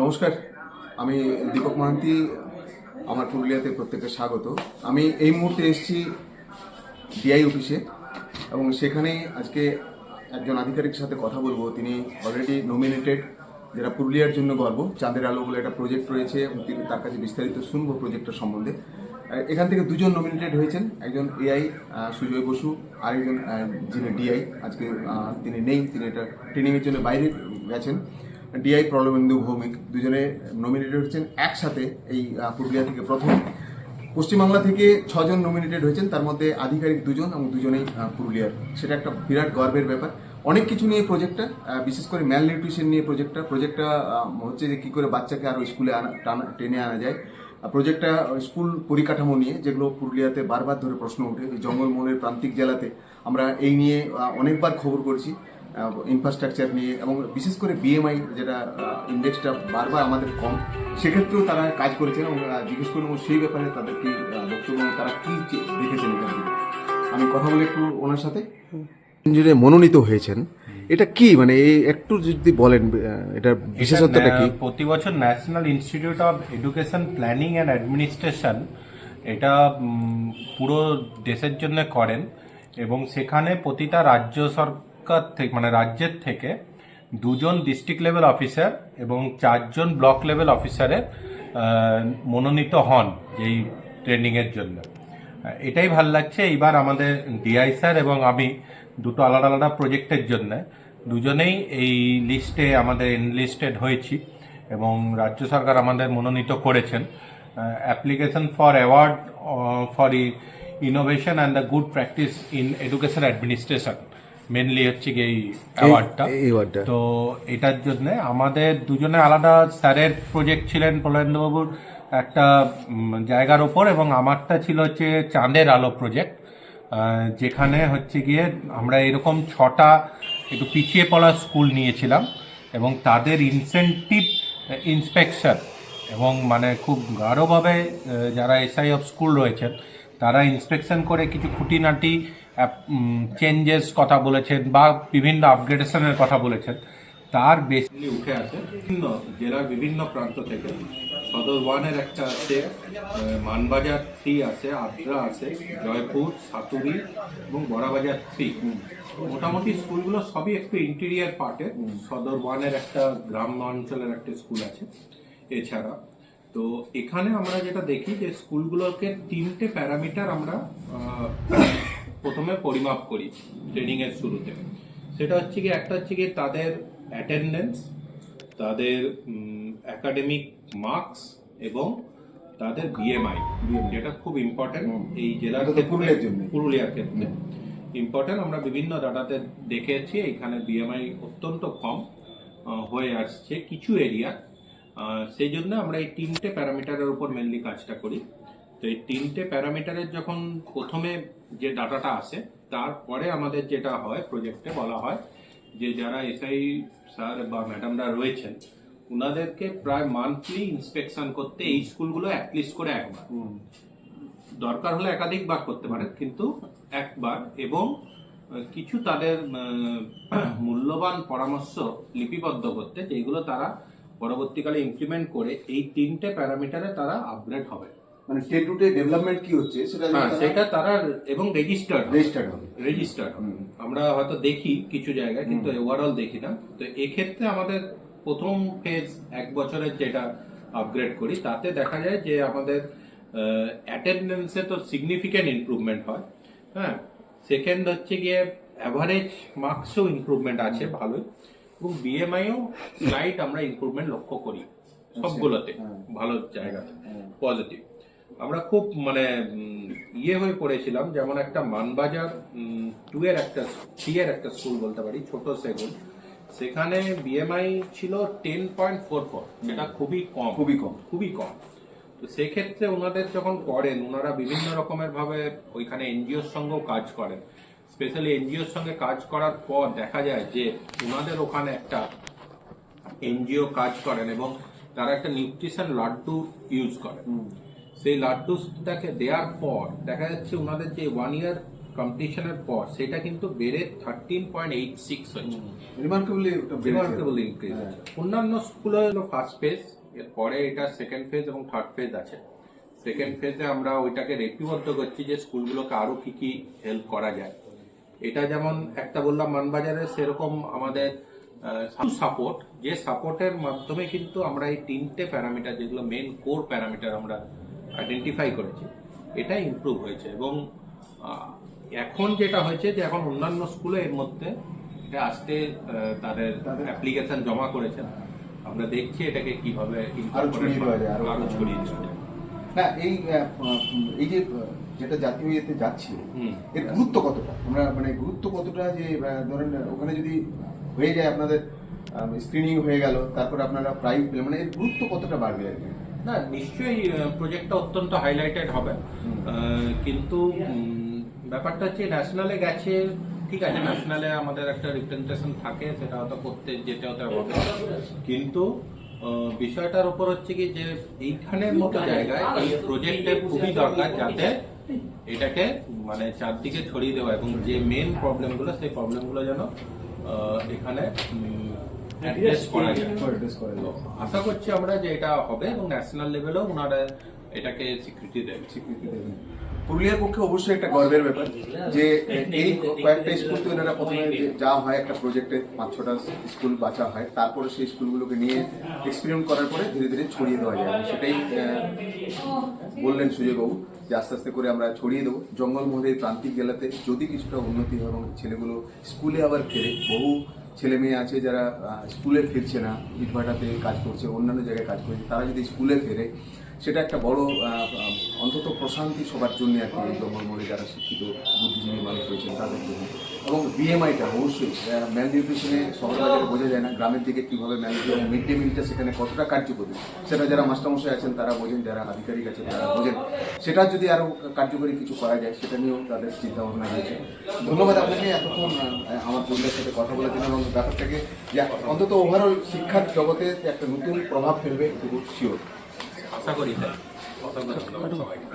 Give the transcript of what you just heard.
নমস্কার, আমি দীপক মহান্তি। আমার পুরুলিয়াতে প্রত্যেককে স্বাগত। আমি এই মুহূর্তে এসেছি ডিআই অফিসে এবং সেখানে আজকে একজন আধিকারিকের সাথে কথা বলবো। তিনি অলরেডি নমিনেটেড, যেটা পুরুলিয়ার জন্য গর্ব। চাঁদের আলো বলে একটা প্রজেক্ট রয়েছে এবং তিনি তার কাছে বিস্তারিত শুনবো প্রজেক্টের সম্বন্ধে। এখান থেকে দুজন নমিনেটেড হয়েছেন, একজন এআই সুজয় বসু, আরেকজন যিনি ডিআই আজকে তিনি নেই, তিনি এটা ট্রেনিংয়ের জন্য বাইরে গেছেন। ডিআই প্রলবেন্দু ভৌমিক দুজনে নমিনেটেড হচ্ছেন একসাথে। এই পুরুলিয়া থেকে প্রথম পশ্চিমবাংলা থেকে 6 জন নমিনেটেড হয়েছেন, তার মধ্যে আধিকারিক 2 জন এবং দুজনেই পুরুলিয়ার। সেটা একটা বিরাট গর্বের ব্যাপার। অনেক কিছু নিয়ে প্রজেক্টটা, বিশেষ করে ম্যাল নিউট্রিশন নিয়ে প্রজেক্টটা হচ্ছে যে কী করে বাচ্চাকে আরও স্কুলে টেনে আনা যায়। প্রজেক্টটা স্কুল পরিকাঠামো নিয়ে, যেগুলো পুরুলিয়াতে বারবার ধরে প্রশ্ন ওঠে। জঙ্গলমহলের প্রান্তিক জেলাতে আমরা এই নিয়ে অনেকবার খবর করেছি, ইনফ্রাস্ট্রাকচার নিয়ে, এবং বিশেষ করে বিএমআই যেটা ইন্ডেক্সটা বারবার আমাদের কম, সেক্ষেত্রেও তারা কাজ করেছেন এবং জিজ্ঞেস করবো সেই ব্যাপারে তাদের কি বক্তব্য, তারা কি দেখেছেন এখান থেকে। আমি কথা বলে একটু ওনার সাথে। ইঞ্জিনিয়ার মনোনীত হয়েছেন, এটা কি মানে একটু যদি বলেন এটা বিশেষত্বটা কি? প্রতি বছর national institute of education planning and administration এটা পুরো দেশের জন্য করেন এবং সেখানে প্রতিটা রাজ্য সরকার থেকে মানে রাজ্যের থেকে 2 জন ডিস্ট্রিক্ট লেভেল অফিসার এবং 4 জন ব্লক লেভেল অফিসারের মনোনীত হন এই ট্রেনিংয়ের জন্য। এটাই ভাল লাগছে। এইবার আমাদের ডিআই স্যার এবং আমি দুটো আলাদা আলাদা প্রজেক্টের জন্য দুজনেই এই লিস্টে আমাদের এনলিস্টেড হয়েছি এবং রাজ্য সরকার আমাদের মনোনীত করেছেন। Application for award for innovation and the good practice in education administration mainly হচ্ছে কি এই অ্যাওয়ার্ডটা। তো এটার জন্য আমাদের দুজনে আলাদা স্যারের প্রজেক্ট ছিলেন প্রলয়েন্দ্রবাবুর একটা জায়গার ওপর, এবং আমারটা ছিল হচ্ছে চাঁদের আলো প্রজেক্ট, যেখানে হচ্ছে গিয়ে আমরা এরকম 6টা একটু পিছিয়ে পড়া স্কুল নিয়েছিলাম এবং তাদের ইনসেন্টিভ ইন্সপেকশন এবং মানে খুব গাঢ়ভাবে যারা এসআই অফ স্কুল রয়েছেন তারা ইন্সপেকশন করে কিছু খুঁটিনাটি চেঞ্জেস কথা বলেছেন বা বিভিন্ন আপগ্রেডেশনের কথা বলেছেন। তার বেশি উঠে আসে বিভিন্ন জেলার বিভিন্ন প্রান্ত থেকে। সদর 1-এর একটা আছে, মানবাজার 3 আছে, আদ্রা আছে, জয়পুর, সাতুরি এবং বড়াবাজার 3। মোটামুটি স্কুলগুলো সবই একটু ইন্টেরিয়ার পার্টে। সদর 1-এর একটা গ্রাম অঞ্চলের একটা স্কুল আছে। এছাড়া তো এখানে আমরা যেটা দেখি যে স্কুলগুলোকে 3টে প্যারামিটার আমরা প্রথমে পরিমাপ করি ট্রেনিংয়ের শুরুতে। সেটা হচ্ছে কি, একটা হচ্ছে কি তাদের অ্যাটেন্ডেন্স, তাদের একাডেমিক মার্কস এবং তাদের বিএমআই, যেটা খুব ইম্পর্টেন্ট এই জেলার পুরুলিয়ার ক্ষেত্রে ইম্পর্টেন্ট। আমরা বিভিন্ন ডাটাতে দেখেছি এখানে বিএমআই অত্যন্ত কম হয়ে আসছে কিছু এরিয়া। সেই জন্য আমরা এই 3টে প্যারামিটারের উপর মেনলি কাজটা করি। তো এই 3টে প্যারামিটারের যখন প্রথমে যে ডাটাটা আসে, তারপরে আমাদের যেটা হয় প্রজেক্টে বলা হয় যে যারা এসআই স্যার বা ম্যাডামরা রয়েছেন ওনাদেরকে প্রায় মান্থলি ইন্সপেকশন করতে এই স্কুলগুলো অ্যাটলিস্ট করে একবার, দরকার হলে একাধিকবার করতে পারেন, কিন্তু একবার, এবং কিছু তাদের মূল্যবান পরামর্শ লিপিবদ্ধ করতে, যেগুলো তারা পরবর্তীকালে ইমপ্লিমেন্ট করে এই 3টে প্যারামিটারে তারা আপগ্রেড হবে। মানে ডে টু ডে ডেভেলপমেন্ট কি হচ্ছে সেটা তারা এবং রেজিস্টার্ড হবে। আমরা হয়তো দেখি কিছু জায়গায়, কিন্তু ওভারঅল দেখি না। তো এক্ষেত্রে আমাদের প্রথম ফেজ 1 বছরের যেটা আপগ্রেড করি, তাতে দেখা যায় যে আমাদের অ্যাটেন্ডেন্সে তো সিগনিফিক্যান্ট ইমপ্রুভমেন্ট হয়। হ্যাঁ, সেকেন্ড হচ্ছে গিয়ে অ্যাভারেজ মার্কসেও ইমপ্রুভমেন্ট আছে ভালোই, এবং বিএমআইও স্লাইট আমরা ইমপ্রুভমেন্ট লক্ষ্য করি সবগুলোতে, ভালো জায়গাতে পজিটিভ। আমরা খুব মানে হয়ে পড়েছিলাম, যেমন একটা মানবাজার 2-এর একটা 3-এর একটা স্কুল বলতে পারি, ছোট সেগুন, সেখানে বিএমআই ছিল 10.44, যেটা খুবই কম। তো সেক্ষেত্রে ওনাদের যখন করেন, ওনারা বিভিন্ন রকমের ভাবে ওইখানে এনজিওর সঙ্গেও কাজ করেন। স্পেশালি এনজিওর সঙ্গে কাজ করার পর দেখা যায় যে ওনাদের ওখানে একটা এনজিও কাজ করেন এবং তারা একটা নিউট্রিশন লাড্ডু ইউজ করেন। সেই লাড্ডুটাকে দেওয়ার পর দেখা যাচ্ছে ওনাদের যে 1 ইয়ার কম্পিটিশনের পর সেটা কিন্তু বেড়ে 13.86 হয়েছে। Remarkably remarkable increase. অন্যান্য স্কুলে হলো ফার্স্ট ফেজ, এরপরে এটা সেকেন্ড ফেজ এবং থার্ড ফেজ আছে। সেকেন্ড ফেজে আমরা ওইটাকে রেপিবদ্ধ করছি যে স্কুলগুলোকে আরো কি কি হেল্প করা যায়। এটা যেমন একটা বললাম মানবাজারে, সেরকম আমাদের সাপোর্ট, যে সাপোর্টের মাধ্যমে কিন্তু আমরা এই 3টে প্যারামিটার, যেগুলো মেন কোর প্যারামিটার আমরা আইডেন্টিফাই করেছি, এটা ইমপ্রুভ হয়েছে। এবং এখন যেটা হয়েছে যে এখন অন্যান্য স্কুলে এর মধ্যে এটা আসতে তাদের অ্যাপ্লিকেশন জমা করেছেন, আমরা দেখছি এটাকে কিভাবে আরো ছড়িয়ে দেওয়া যায়, আরো ছড়িয়ে দেওয়া যায়। না এই যে যেটা জাতীয় ইয়েতে যাচ্ছে, এর গুরুত্ব কতটা, আমরা মানে গুরুত্ব কতটা, যে ধরেন ওখানে যদি হয়ে যায় আপনাদের স্ক্রিনিং হয়ে গেল, তারপর আপনারা প্রাইজ পেলেন, মানে এর গুরুত্ব কতটা বাড়বে আর কি? না, নিশ্চয়ই প্রজেক্টটা অত্যন্ত হাইলাইটেড হবে, কিন্তু ব্যাপারটা হচ্ছে ন্যাশনালে গেছে, ঠিক আছে, ন্যাশনালে আমাদের একটা রিপ্রেজেন্টেশন থাকে, সেটা হয়তো করতে যেতে হতে হবে, কিন্তু বিষয়টার উপর হচ্ছে কি যে এইখানের মতো জায়গায় এই প্রজেক্টের খুবই দরকার, যাতে এটাকে মানে চারদিকে ছড়িয়ে দেওয়া এবং যে মেন প্রবলেমগুলো, সেই প্রবলেমগুলো যেন এখানে অ্যাড্রেস করা যায়। আশা করছি আমরা যে এটা হবে এবং ন্যাশনাল লেভেলেও ওনারা এটাকে স্বীকৃতি দেবেন। পুরুলিয়ার পক্ষে অবশ্যই একটা গর্বের ব্যাপার যে এই কয়েকটা স্কুল তো এনারা প্রথমে যা হয় একটা প্রজেক্টে 5-6টা স্কুল বাছা হয়, তারপরে সেই স্কুলগুলোকে নিয়ে এক্সপেরিমেন্ট করার পরে ধীরে ধীরে ছড়িয়ে দেওয়া যায়, এবং সেটাই বললেন সুজয়বাবু যে আস্তে আস্তে করে আমরা ছড়িয়ে দেবো জঙ্গলমহলের প্রান্তিক জেলাতে, যদি কিছুটা উন্নতি হয় এবং ছেলেগুলো স্কুলে আবার ফেরে। বহু ছেলে মেয়ে আছে যারা স্কুলে ফিরছে না, ইটভাটাতে কাজ করছে, অন্যান্য জায়গায় কাজ করছে, তারা যদি স্কুলে ফেরে সেটা একটা বড় অন্তত প্রশান্তি সবার জন্য আর কি, জঙ্গলমহলে যারা শিক্ষিত বুদ্ধিজীবী মানুষ রয়েছেন তাদের জন্য। এবং বিএমআইটা অবশ্যই ম্যাল নিউট্রিশনে শহর বাজারে বোঝা যায় না, গ্রামের দিকে কীভাবে ম্যাল নিউট্রিশন, মিড ডে মিলটা সেখানে কতটা কার্যকরী সেটা যারা মাস্টারমশাই আছেন তারা বোঝেন, যারা আধিকারিক আছেন তারা বোঝেন। সেটা যদি আরও কার্যকরী কিছু করা যায় সেটা নিয়েও তাদের চিন্তাভাবনা রয়েছে। ধন্যবাদ আপনাকে এতক্ষণ আমার পরিবারের সাথে কথা বলার জন্য, এবং ব্যাপারটাকে যে অন্তত ওভারঅল শিক্ষার জগতে একটা নতুন প্রভাব ফেলবে এটুকু শিওর। আশা করি তাই। অসংখ্য ধন্যবাদ সবাইকে।